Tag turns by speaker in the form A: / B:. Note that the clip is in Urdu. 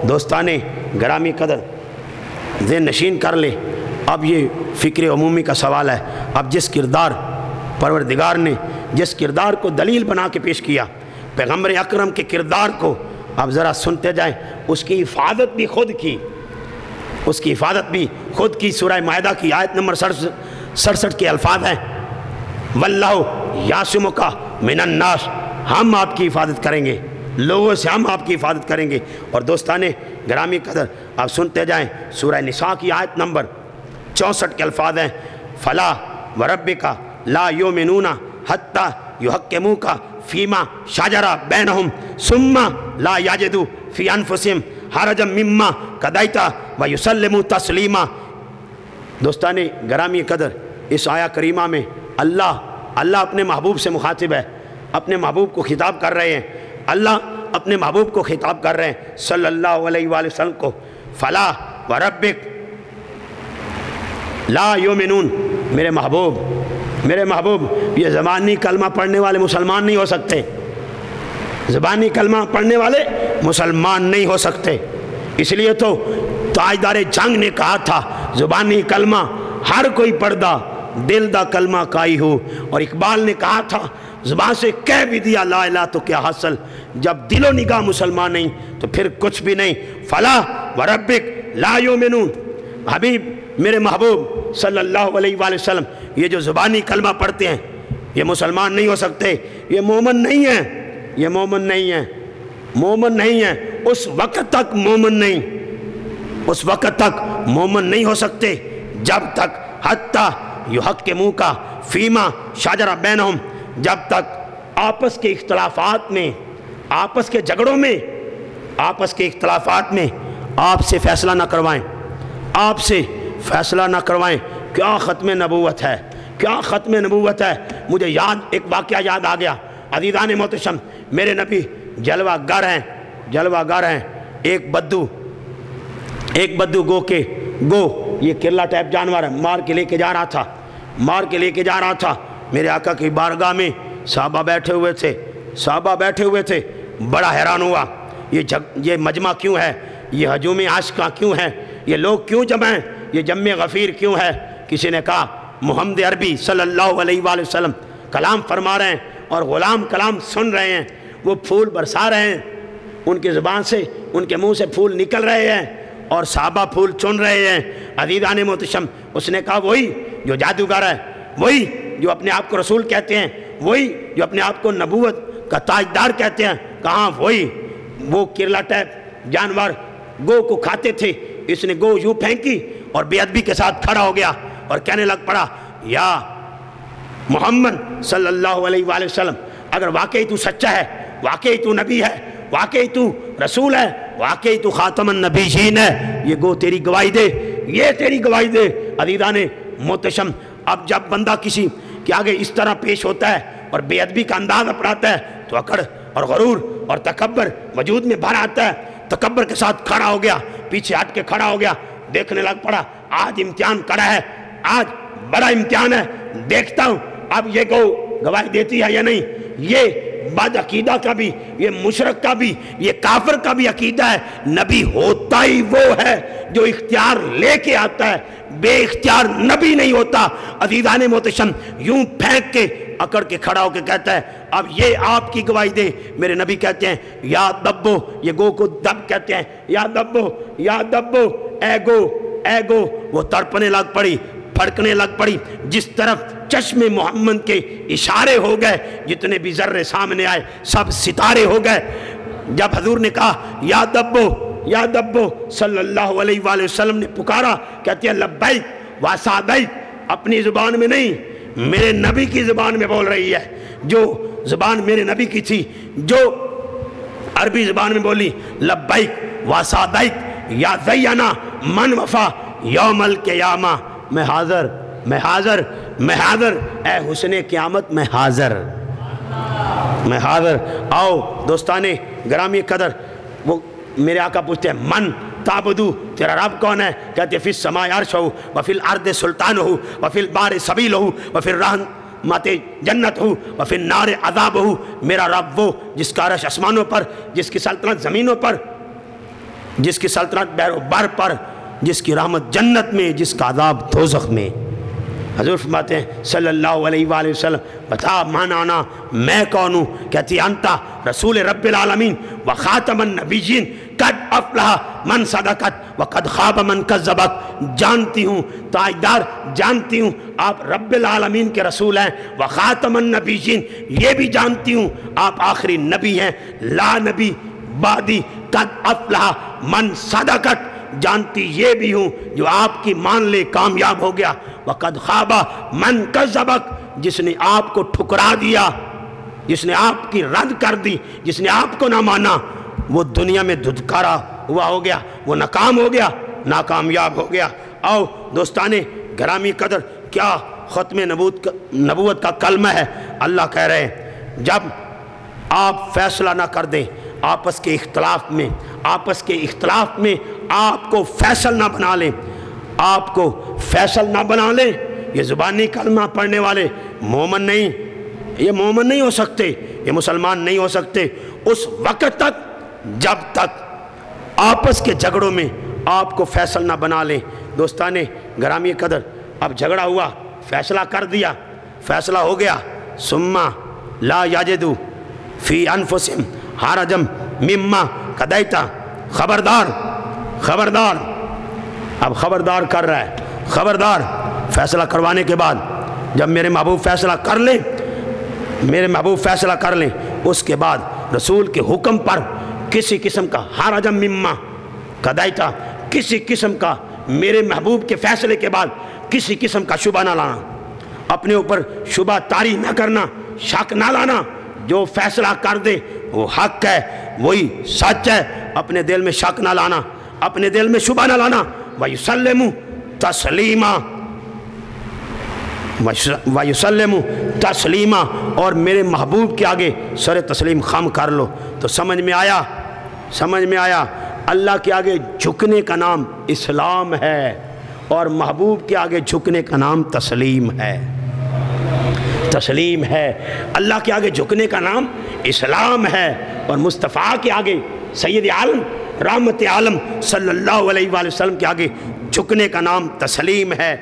A: دوستان گرامی قدر ذہن نشین کر لے، اب یہ فکر عمومی کا سوال ہے۔ اب جس کردار پروردگار نے جس کردار کو دلیل بنا کے پیش کیا، پیغمبر اکرم کے کردار کو اب ذرا سنتے جائیں، اس کی حفاظت بھی خود کی، اس کی حفاظت بھی خود کی۔ سورہ مائدہ کی آیت نمبر 67 کے الفاظ ہیں، واللہ یعصمک من الناس، ہم آپ کی حفاظت کریں گے، لوگوں سے ہم آپ کی حفاظت کریں گے۔ اور دوستان گرامی قدر آپ سنتے جائیں، سورہ نساء کی آیت نمبر 64 کے الفاظ ہیں، فلا وربک لا یؤمنون حتی یحکموک فیما شجر بینہم ثم لا یجدوا فی انفسہم حرجا مما قضیت ویسلموا تسلیما۔ دوستان گرامی قدر اس آیہ کریمہ میں اللہ اپنے محبوب سے مخاطب ہے، اپنے محبوب کو خطاب کر رہے ہیں، اللہ اپنے محبوب کو خطاب کر رہے ہیں صلی اللہ علیہ وآلہ وسلم کو، فلا وربک لا یؤمنون، میرے محبوب یہ زبانی کلمہ پڑھنے والے مسلمان نہیں ہو سکتے، زبانی کلمہ پڑھنے والے مسلمان نہیں ہو سکتے۔ اس لیے تو تاجدار جنگ نے کہا تھا زبانی کلمہ ہر کوئی پڑھدا، دل دا کلمہ کائی ہو۔ اور اقبال نے کہا تھا زبان سے کہہ بھی دیا لا الہ تو کیا حاصل، جب دل و نگاہ مسلمان نہیں تو پھر کچھ بھی نہیں۔ فلا وربک لا یؤمنون، حبیب میرے محبوب صلی اللہ علیہ وآلہ وسلم یہ جو زبانی کلمہ پڑھتے ہیں یہ مسلمان نہیں ہو سکتے، یہ مومن نہیں ہیں، یہ مومن نہیں ہیں، مومن نہیں ہیں، اس وقت تک مومن نہیں، اس وقت تک مومن نہیں ہو سکتے جب تک حتی یحکموک فیما شجر بینہم، جب تک آپس کے اختلافات میں، آپس کے جھگڑوں میں، آپس کے اختلافات میں آپ سے فیصلہ نہ کروائیں، آپ سے فیصلہ نہ کروائیں۔ کیا ختم نبوت ہے، کیا ختم نبوت ہے۔ مجھے ایک واقعہ یاد آ گیا، عزیزان محتشم، میرے نبی جلوہ گر ہیں۔ ایک بدو گو یہ کرلا ٹائپ جانور ہے، مار کے لے کے جا رہا تھا، میرے آقا کی بارگاہ میں صحابہ بیٹھے ہوئے تھے، بڑا حیران ہوا یہ مجمع کیوں ہے، یہ ہجوم عاشقاں کیوں ہے، یہ لوگ کیوں جمع ہیں، یہ جمع غفیر کیوں ہے۔ کسی نے کہا محمد عربی صلی اللہ علیہ وآلہ وسلم کلام فرما رہے ہیں اور غلام کلام سن رہے ہیں، وہ پھول برسا رہے ہیں، ان کی زبان سے ان کے منہ سے پھول نکل رہے ہیں اور صحابہ پھول چن رہے ہیں۔ عزیزان محتشم، اس نے کہا وہی جو جادوگر ہے، وہی جو اپنے آپ کو رسول کہتے ہیں، وہی جو اپنے آپ کو نبوت کا تاجدار کہتے ہیں، کہاں وہی وہ کرلا ٹائپ جانور گو کو کھاتے تھے۔ اس نے گو یوں پھینکی اور بے ادبی کے ساتھ کھڑا ہو گیا اور کہنے لگ پڑا، یا محمد صلی اللہ علیہ وآلہ وسلم، اگر واقعی تو سچا ہے، واقعی تو نبی ہے، واقعی تو رسول ہے، واقعی تو خاتم النبیین ہے، یہ گو تیری گواہی دے، یہ تیری گواہی دے۔ عزیزان محتشم، اب جب بندہ کسی کے آگے اس طرح پیش ہوتا ہے اور بے ادبی کا انداز اپناتا ہے تو اکڑ اور غرور اور تکبر وجود میں بھر آتا ہے۔ تکبر کے ساتھ کھڑا ہو گیا، پیچھے ہٹ کے کھڑا ہو گیا، دیکھنے لگ پڑا آج امتحان کڑا ہے، آج بڑا امتحان ہے، دیکھتا ہوں اب یہ گواہی دیتی ہے یا نہیں۔ یہ بد عقیدہ کا بھی، یہ مشرک کا بھی، یہ کافر کا بھی عقیدہ ہے، نبی ہوتا ہی وہ ہے جو اختیار لے کے آتا ہے، بے اختیار نبی نہیں ہوتا۔ عزیزان محتشم، یوں پھینک کے اکڑ کے کھڑا ہو کے کہتا ہے اب یہ آپ کی گواہی دے۔ میرے نبی کہتے ہیں یا دبو، یہ گو کو دب کہتے ہیں، یا دبو اے گو، وہ تڑپنے لگ پڑی، پھڑکنے لگ پڑی، جس طرف چشم محمد کے اشارے ہو گئے، جتنے بھی ذرے سامنے آئے سب ستارے ہو گئے۔ جب حضور نے کہا یا دبو صلی اللہ علیہ وآلہ وسلم نے پکارا، کہتے ہیں لبیک و سعدیک، اپنی زبان میں نہیں میرے نبی کی زبان میں بول رہی ہے، جو زبان میرے نبی کی تھی، جو عربی زبان میں بولی لبیک و سعدیک یا زینا من وفا یوم القیامہ، میں حاضر اے حسن قیامت میں حاضر۔ آؤ دوستان گرامی قدر، وہ میرے آقا پوچھتے ہیں من تعبدو، تیرا رب کون ہے؟ کہتے ہیں فی السماء عرشہ وفی الارض سلطانہ وفی البحر سبیلہ وفی الرحمت جنتہ وفی النار عذابہ۔ میرا رب وہ جس کا عرش آسمانوں پر، جس کی سلطنت زمینوں پر، جس کی سلطنت بحر و بر پر، جس کی رحمت جنت میں، جس کا عذاب دوزخ میں۔ حضور فرماتے ہیں صلی اللہ علیہ وآلہ وسلم، بتا من انا، میں کون ہوں؟ کہتی انتا رسول رب العالمین و خاتم النبیین قد افلح من صدقت و قد خاب من کذبت۔ جانتی ہوں تاجدار، جانتی ہوں آپ رب العالمین کے رسول ہیں، و خاتم النبیین، یہ بھی جانتی ہوں آپ آخری نبی ہیں، لا نبی بعدی، قد افلح من صدقت، جانتی یہ بھی ہوں جو آپ کی مان لے کامیاب ہو گیا، وقد خاب من کذبک، جس نے آپ کو ٹھکرا دیا، جس نے آپ کی رد کر دی، جس نے آپ کو نہ مانا، وہ دنیا میں دھتکارا ہوا ہو گیا، وہ ناکام ہو گیا، ناکامیاب ہو گیا۔ آؤ دوستانے گرامی قدر، کیا ختم نبوت کا کلمہ ہے۔ اللہ کہہ رہے ہیں جب آپ فیصلہ نہ کر دیں آپس کے اختلاف میں، آپ کو فیصل نہ بنا لیں، آپ کو فیصل نہ بنا لیں، یہ زبانی کلمہ پڑھنے والے مومن نہیں، یہ مومن نہیں ہو سکتے، یہ مسلمان نہیں ہو سکتے اس وقت تک جب تک آپس کے جھگڑوں میں آپ کو فیصل نہ بنا لیں۔ دوستانے گرامی قدر، اب جھگڑا ہوا، فیصلہ کر دیا، فیصلہ ہو گیا، ثم لا یجدوا فی انفسہم حرجا مما قضیت، خبردار، اب خبردار کر رہا ہے، خبردار فیصلہ کروانے کے بعد جب میرے محبوب فیصلہ کر لیں، اس کے بعد رسول کے حکم پر کسی قسم کا حرج مما قضیت، کسی قسم کا میرے محبوب کے فیصلے کے بعد کسی قسم کا شبہ نہ لانا، اپنے اوپر شبہ طاری نہ کرنا، شک نہ لانا، جو فیصلہ کر دے وہ حق ہے، وہی سچ ہے، اپنے دل میں شک نہ لانا، اپنے دل میں شبہ نہ لانا۔ وَيُسَلِّمُ تَسْلِيمًا، اور میرے محبوب کے آگے سر تسلیم خم کر لو۔ تو سمجھ میں آیا اللہ کے آگے جھکنے کا نام اسلام ہے، اور محبوب کے آگے جھکنے کا نام تسلیم ہے۔ اللہ کے آگے جھکنے کا نام اسلام ہے، اور مصطفیٰ کے آگے سید عالم رحمت عالم صلی اللہ علیہ وآلہ وسلم کے آگے جھکنے کا نام تسلیم ہے۔